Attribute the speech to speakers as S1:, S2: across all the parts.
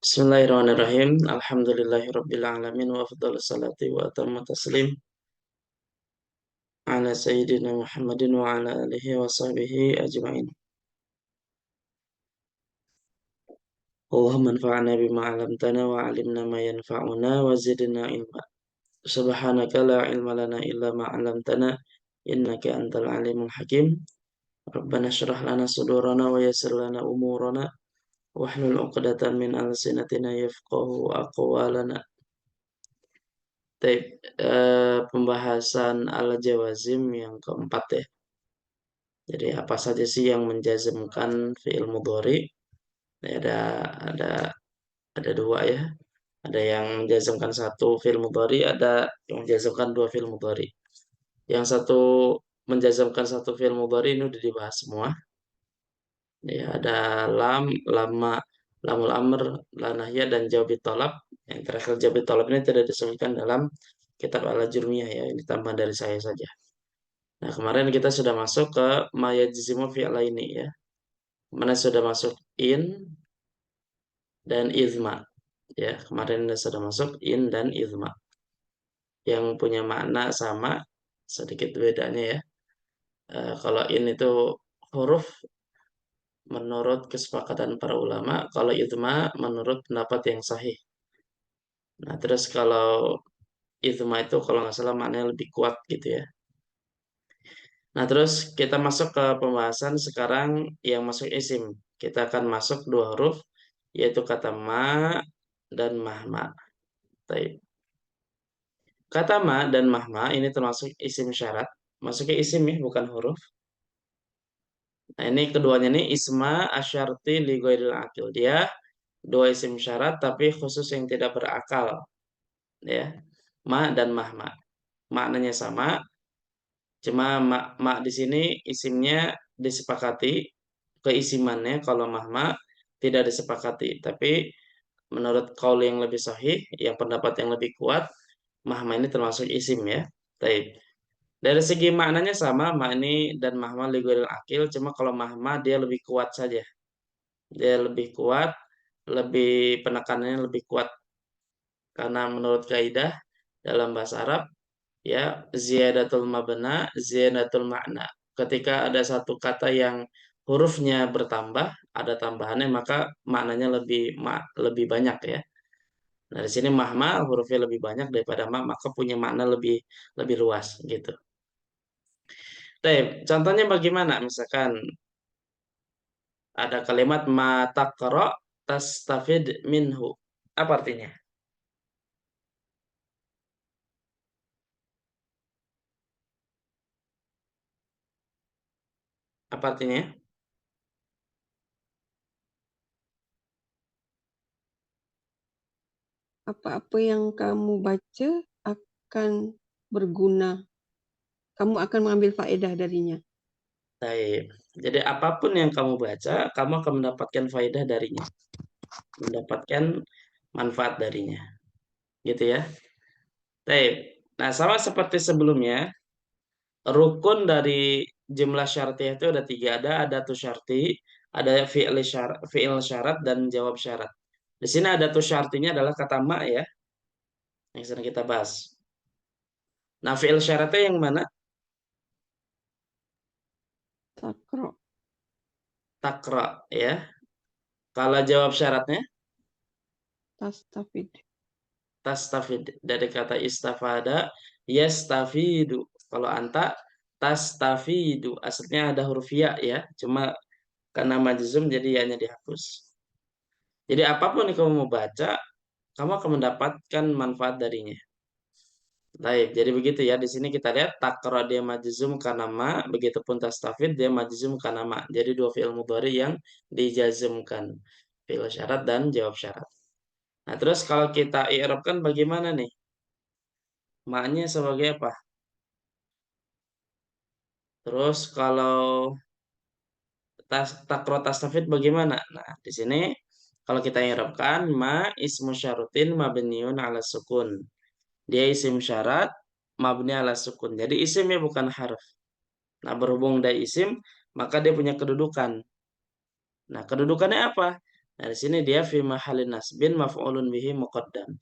S1: Bismillahirrahmanirrahim. Alhamdulillahirabbil alamin wa afdhalus salati wa atammu taslim ala sayyidina Muhammadin wa ala alihi wa sahbihi ajma'in. Allahumma anfa'na bima 'allamtana wa 'allimna ma yanfa'una wa zidna ilma. Subhanaka la ilma lana illa ma 'allamtana innaka antal alimul hakim. Rabbana shrah lana sudurana wa yassir lana umurana wahlul 'uqdatam min alsinatina yafqahu aqwalana. Taib, pembahasan al-jawazim yang keempat ya. Jadi apa saja sih yang menjazmkan fi'il mudhari? Nah, ada ada dua ya. Ada yang menjazmkan satu fi'il mudhari, ada yang menjazmkan dua fi'il mudhari. Yang satu menjazmkan satu fi'il mudhari ini udah dibahas semua. Ya, ada lama, lamul amr, la nahya dan jawab talab. Yang terakhir jawab talab ini tidak disebutkan dalam kitab Al-Jurmiyah ya, ini tambahan dari saya saja. Nah, kemarin kita sudah masuk ke mayajzimu fi'laini ya. Mana sudah masuk in dan izma. Ya, kemarin sudah masuk in dan izma. Yang punya makna sama, sedikit bedanya ya. Kalau in itu huruf menurut kesepakatan para ulama, kalau izma menurut pendapat yang sahih. Nah, terus kalau izma itu kalau nggak salah maknanya lebih kuat gitu ya. Nah, terus kita masuk ke pembahasan sekarang yang masuk isim. Kita akan masuk dua huruf, yaitu kata ma dan mahma. Baik. Kata ma dan mahma ini termasuk isim syarat. Masuknya isim ya, bukan huruf. Nah, ini keduanya nih isma asyarti li ghairil akil. Dia dua isim syarat tapi khusus yang tidak berakal. Ya. Ma dan mahma. Maknanya sama, cuma ma di sini isimnya disepakati keisimannya, kalau mahma tidak disepakati. Tapi menurut kaul yang lebih sahih, yang pendapat yang lebih kuat, mahma ini termasuk isim ya. Taib. Dari segi maknanya sama, makni dan mahma ligoril akil, cuma kalau mahma dia lebih kuat saja. Dia lebih kuat, lebih penekanannya lebih kuat. Karena menurut kaidah dalam bahasa Arab, ya ziyadatul mabna, ziyadatul makna. Ketika ada satu kata yang hurufnya bertambah, ada tambahannya, maka maknanya lebih banyak ya. Nah, di sini mahma hurufnya lebih banyak daripada ma, maka punya makna lebih lebih luas gitu. Baik, contohnya bagaimana? Misalkan ada kalimat ma taqra tastafid minhu. Apa artinya? Apa artinya?
S2: Apa-apa yang kamu baca akan berguna. Kamu akan mengambil faedah darinya.
S1: Baik. Jadi apapun yang kamu baca, kamu akan mendapatkan faedah darinya, mendapatkan manfaat darinya. Gitu ya. Baik. Nah, sama seperti sebelumnya, rukun dari jumlah syartiyah itu ada tiga. Ada tuh syarti, ada fi'il syarat, dan jawab syarat. Di sini ada tuh syartinya adalah kata ma ya, yang sedang kita bahas. Nah, fi'il syaratnya yang mana?
S2: Takro,
S1: Takra ya. Kalau jawab syaratnya,
S2: tastafid.
S1: tastafid. Dari kata istafada, yastafidu. Kalau anta, tastafidu. Aslinya ada huruf ya ya. Cuma karena majzum jadi ya-nya dihapus. Jadi apapun yang kamu mau baca, kamu akan mendapatkan manfaat darinya. Baik, jadi begitu ya. Di sini kita lihat takra dia majzum karena ma, begitupun tastafid dia majzum karena ma. Jadi dua fi'il mudhari yang dijazmkan. Fi'il syarat dan jawab syarat. Nah, terus kalau kita i'rabkan bagaimana nih? Maknya sebagai apa? Terus kalau takro tastafid bagaimana? Nah, di sini kalau kita i'rabkan ma ismu syarutin mabniun ala sukun. Dia isim syarat mabni ala sukun. Jadi isimnya bukan harf. Nah, berhubung dia isim, maka dia punya kedudukan. Nah, kedudukannya apa? Nah, di sini dia fi mahalin nasbin maf'ulun bihi muqaddam.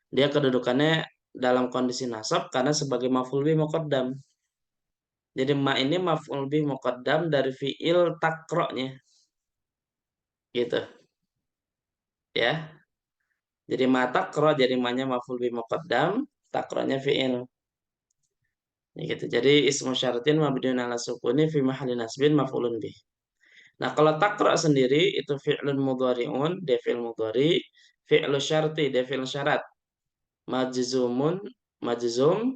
S1: Dia kedudukannya dalam kondisi nasab karena sebagai maf'ul bihi muqaddam. Jadi ma ini maf'ul bihi muqaddam dari fi'il takroknya. Gitu. Ya. Jadi ma takro jadi ma-nya maf'ul bihi muqaddam, takroknya fi'il. Ya gitu. Jadi ismu syaratin mabniun ala sukuni fi mahalli nasbin maf'ulun bih. Nah, kalau takra sendiri itu fi'lun mudhari'un, dia fi'il mudhari, fi'lu syarti, dia fi'il syarat. Majzumun, majzum,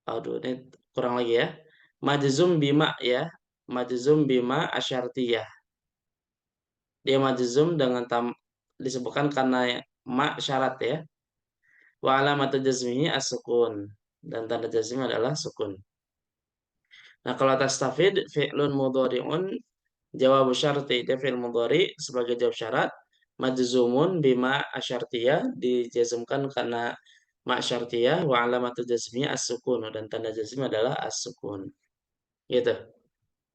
S1: aduh ini kurang lagi ya. Majzum bima ya. Majzum bima asyartiyah. Dia majzum dengan disebutkan karena ma syarat ya. Wa alamatu jazmihi as-sukun. Dan tanda jazm adalah sukun. Nah, kalau tastafid fi'lun mudhari'un jawab syarti dia fi'il mudhari sebagai jawab syarat majzumun bima asyartiyah dijazmkan karena ma syartiyah wa alamatu jazmi as-sukun dan tanda jazm adalah as-sukun. Gitu.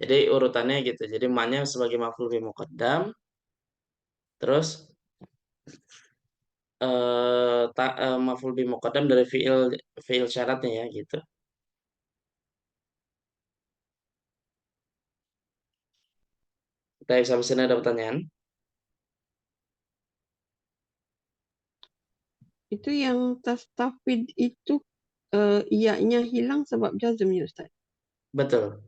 S1: Jadi urutannya gitu. Jadi ma-nya sebagai maf'ul bi muqaddam terus maf'ul bi muqaddam dari fi'il syaratnya ya gitu. Kita sampai sini ada pertanyaan?
S2: Itu yang tastafid itu iyanya hilang sebab jazm ya Ustaz.
S1: Betul.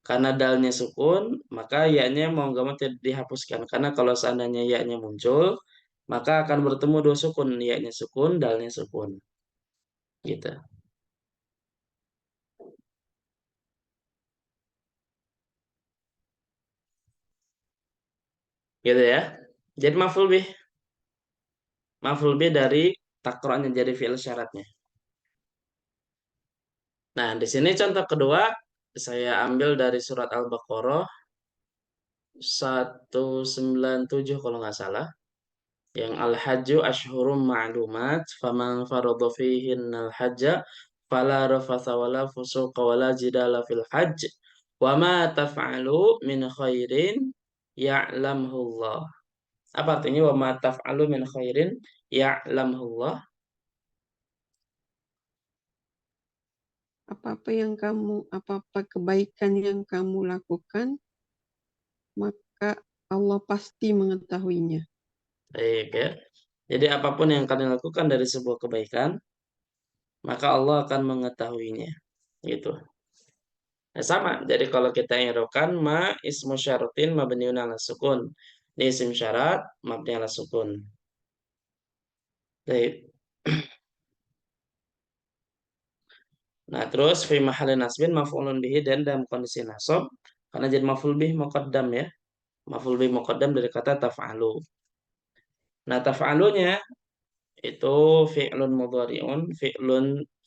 S1: Karena dalnya sukun, maka ya-nya mau nggak mau tidak dihapuskan. Karena kalau seandainya ya-nya muncul, maka akan bertemu dua sukun. Ya-nya sukun, dalnya sukun. Gitu. Gitu ya. Jadi maf'ul bih dari takrornya jadi fi'il syaratnya. Nah, di sini contoh kedua saya ambil dari surat Al-Baqarah 197 kalau nggak salah. Yang al-hajju ashhurum ma'lumat faman faradha fihinnal hajja fala rafatha wala fusuqa wala jidala fil hajj wa ma taf'alu min khairin ya'lamhu Allah. Apa artinya wa ma taf'alu min khairin ya'lamhu Allah?
S2: Apa-apa kebaikan yang kamu lakukan, maka Allah pasti mengetahuinya.
S1: Baik ya. Jadi apapun yang kalian lakukan dari sebuah kebaikan, maka Allah akan mengetahuinya. Gitu. Nah, sama. Jadi kalau kita irokan ma ismu syaratin mabniun ala sukun. Ini isim syarat mabni ala sukun. Baik. Nah, terus fi mahalli nasbin maf'ulun bihi dan dalam kondisi nasab karena jadi maf'ul bih muqaddam ya. Maf'ul bih muqaddam dari kata taf'alu. Nah, taf'alunya itu fi'lun mudhari'un,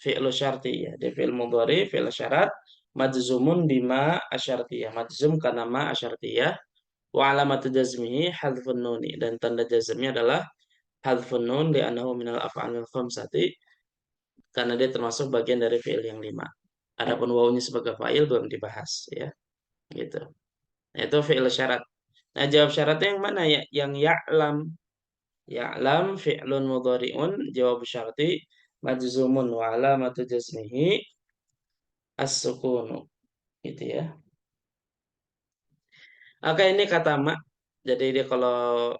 S1: fi'lu syarti ya. Dia fi'il mudhari, fi'il syarat majzumun bima asyartiyah. Majzum karena ma asyartiyah wa alamatu jazmihi hadfun nuni dan tanda jazmnya adalah hadfun nun li'annahu minal af'alil khamsati karena dia termasuk bagian dari fi'il yang lima. Adapun wawunya sebagai fa'il belum dibahas ya, gitu. Nah, itu fi'il syarat. Nah, jawab syaratnya yang mana ya? Yang ya'lam. Ya'lam fi'lun mudhari'un jawab syarti majzumun wa alamatu jazmihi as-sukunu. Gitu ya. Oke, ini kata mak. Jadi dia kalau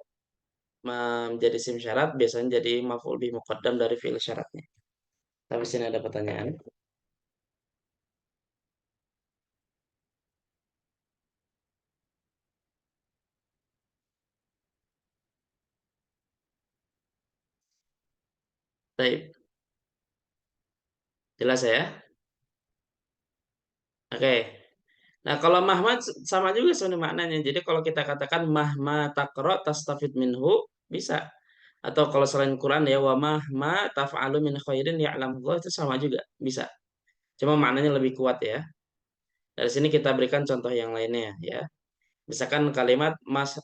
S1: menjadi sim syarat biasanya jadi maf'ul bih muqaddam dari fi'il syaratnya. Tapi sini ada pertanyaan. Baik, jelas ya? Oke. Nah, kalau mahmad sama juga sebenarnya maknanya. Jadi kalau kita katakan mahma takro tastafid minhu bisa. Atau kalau selain Quran ya wa mahma taf'alu min khairin ya'lamullah itu sama juga bisa. Cuma maknanya lebih kuat ya. Dari sini kita berikan contoh yang lainnya ya. Misalkan kalimat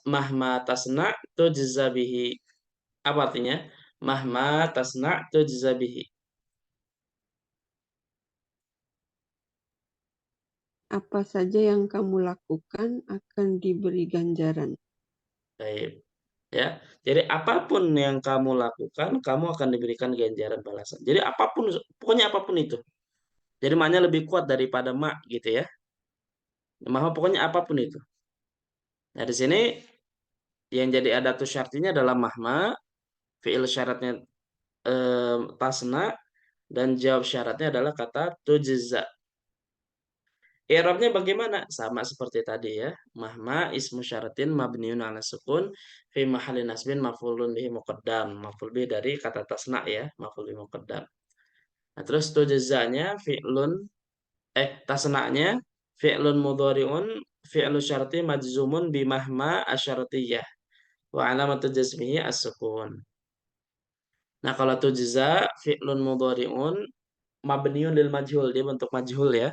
S1: mahma tasna tujza bihi. Apa artinya? Mahma tasna tujza bihi.
S2: Apa saja yang kamu lakukan akan diberi ganjaran.
S1: Baik. Ya. Jadi apapun yang kamu lakukan, kamu akan diberikan ganjaran balasan. Jadi apapun, pokoknya apapun itu. Jadi maknanya lebih kuat daripada mak gitu ya. Mahma pokoknya apapun itu. Nah, di sini yang jadi adatus syartinya adalah mahma, fiil syaratnya tasna, dan jawab syaratnya adalah kata tujza. I'rabnya bagaimana? Sama seperti tadi ya. Mahma ismu syaratin mabniun ala sukun fi mahalli nasbin maf'ulun bihi muqaddam. Maf'ul bihi dari kata tasna ya, maf'ul bihi muqaddam. Nah, terus tujzanya fi'lun tasna'nya fi'lun mudhari'un fi'lu syarti majzumun bi mahma asyartiyah wa alamatu jazmihi as-sukun. Nah, kalau tujza fi'lun mudhari'un mabniun lil majhul, dia bentuk majhul ya.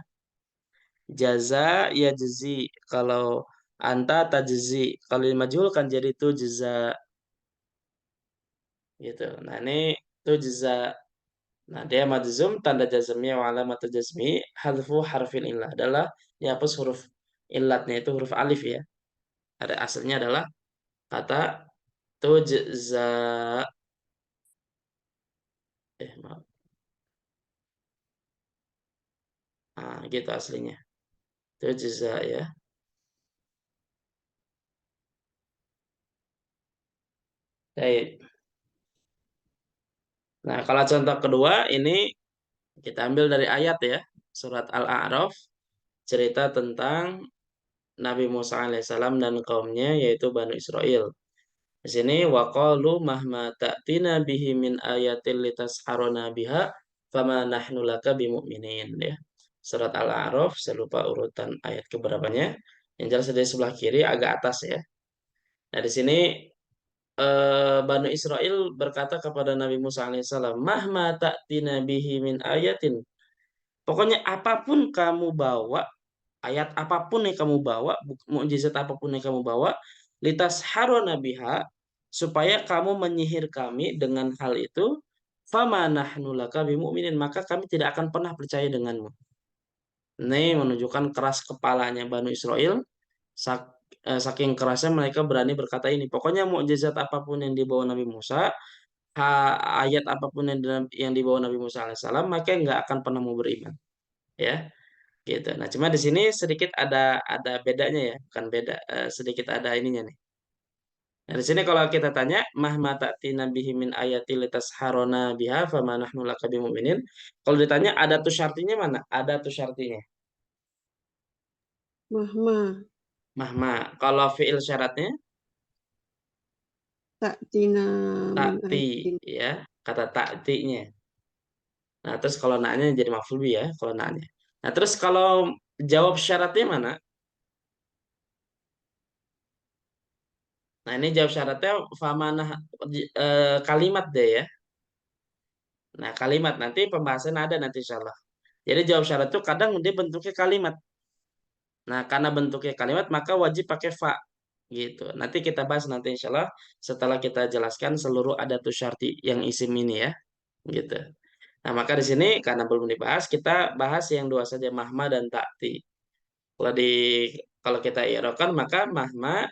S1: Jaza ya jezi. Kalau anta tajzi. Kalau lil majhul kan jadi tujza gitu. Nah, ini tujza. Nah, dia majzum tanda jazmnya wa alamatu jazmi hadfu harfin illah adalah dihapus huruf illatnya itu huruf alif ya. Ada aslinya adalah kata tujza. Maaf. Nah, gitu aslinya. Tujza ya. Baik. Nah, kalau contoh kedua ini kita ambil dari ayat ya, surat Al-A'raf, cerita tentang Nabi Musa alaihissalam dan kaumnya yaitu Bani Israel. Di sini waqalu mahma ta'tina bihi min ayatil litasharona biha fama nahnu laka bimu'minin ya. Surat Al-A'raf, saya lupa urutan ayat keberapanya. Yang jelas di sebelah kiri agak atas ya. Nah, di sini Bani Israel berkata kepada Nabi Musa alaihissalam, "Mahma ta'tina bihi min ayatin." Pokoknya apapun kamu bawa, ayat apapun yang kamu bawa, mukjizat apapun yang kamu bawa, litas harona biha, supaya kamu menyihir kami dengan hal itu, fama nahnu laka bimu'minin, maka kami tidak akan pernah percaya denganmu. Ini menunjukkan keras kepalanya Bani Israel. Saking kerasnya mereka berani berkata ini. Pokoknya mukjizat apapun yang dibawa Nabi Musa, ayat apapun yang dibawa Nabi Musa alaihissalam, maka nggak akan pernah mau beriman. Ya, gitu. Nah, cuma di sini sedikit ada bedanya ya, bukan beda, sedikit ada ininya nih. Nah, di sini kalau kita tanya, mahma ta'tina bihi min ayati litasharona biha fama nahnu laka bimu'minin. Kalau ditanya ada tuh syartinya mana? Ada tuh syartinya.
S2: Mahma
S1: Mahma. Kalau fiil syaratnya
S2: ta'tina min
S1: takti
S2: ayatin.
S1: ya, kata taktinya. Nah, terus kalau naknya jadi maf'ul bih ya, kalau naknya. Nah, terus kalau jawab syaratnya mana? Nah, ini jawab syaratnya famanah kalimat deh ya. Nah, kalimat nanti pembahasan ada nanti insyaallah. Jadi jawab syarat itu kadang dia bentuknya kalimat. Nah, karena bentuknya kalimat maka wajib pakai fa gitu. Nanti kita bahas nanti insyaallah setelah kita jelaskan seluruh adatus syarti yang isim ini ya, gitu. Nah, maka di sini karena belum dibahas, kita bahas yang dua saja mahma dan ta'ti. Kalau di kalau kita iarokan maka mahma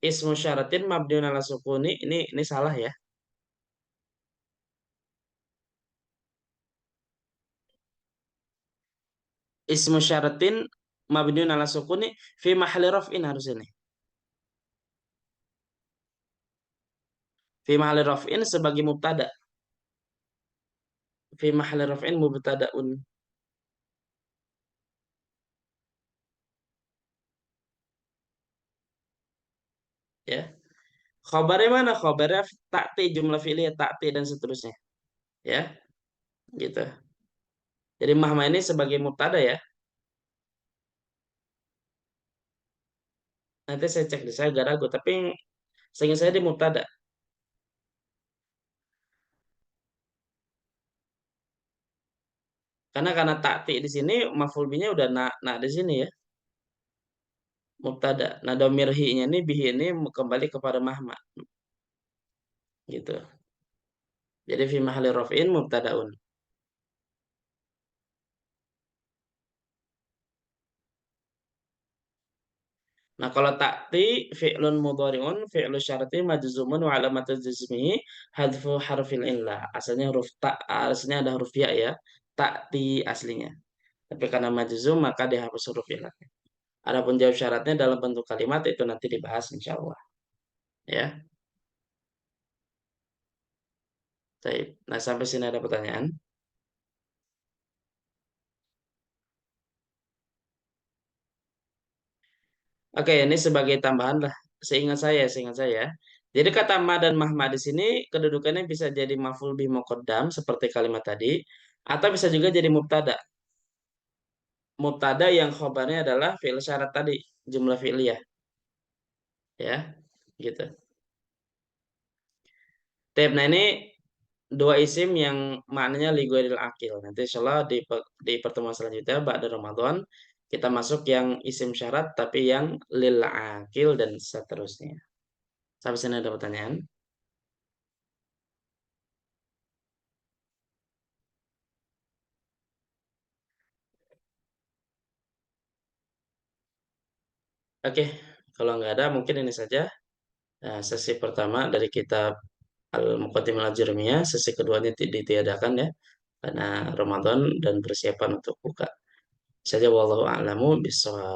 S1: ismu syaratin mabniun ala sukuni ini salah ya. Ismu syaratin mabniun ala sukuni fi mahalli raf'in harus ini. Fi mahalli raf'in sebagai mubtada. Fi mahalli raf'in mubtadaun ya. Khabarnya mana? Khabarnya ta'ti jumlah fi'liyah ta'ti dan seterusnya ya. Gitu. Jadi mahma ini sebagai mubtada ya. Nanti saya cek di saya agak ragu tapi seingat saya di mubtada. Karena ta'ti di sini maf'ul bihnya udah na di sini ya. Mubtada. Nah, domir hi-nya ini bihi ini kembali kepada mahma gitu. Jadi fi mahalli raf'in mubtadaun. Nah, kalau ta'ti fi'lun mudhari'un fi'lu syarti majzumun wa alamatu jazmihi hadfu harfil illah. Asalnya huruf ta, asalnya ada huruf ya. Ta'ti aslinya. Tapi karena majzum maka dihapus huruf illah. Adapun jawab syaratnya dalam bentuk kalimat itu nanti dibahas insya Allah. Ya. Baik. Nah, sampai sini ada pertanyaan. Oke, ini sebagai tambahan lah. Seingat saya. Jadi kata ma dan mahma di sini kedudukannya bisa jadi maf'ul bih muqaddam seperti kalimat tadi, atau bisa juga jadi mubtada. Mubtada yang khobarnya adalah fi'il syarat tadi, jumlah fi'liyah, ya, gitu. Nah ini dua isim yang maknanya li ghairil akil. Nanti insyaallah di pertemuan selanjutnya ba'da Ramadan kita masuk yang isim syarat tapi yang lil akil dan seterusnya. Sampai sini ada pertanyaan? Oke, kalau nggak ada mungkin ini saja sesi pertama dari kitab Al-Muqaddimah Al-Jurmiyah. Sesi keduanya ditiadakan ya karena Ramadan dan persiapan untuk buka. Saja wallahu a'lamu bishawab.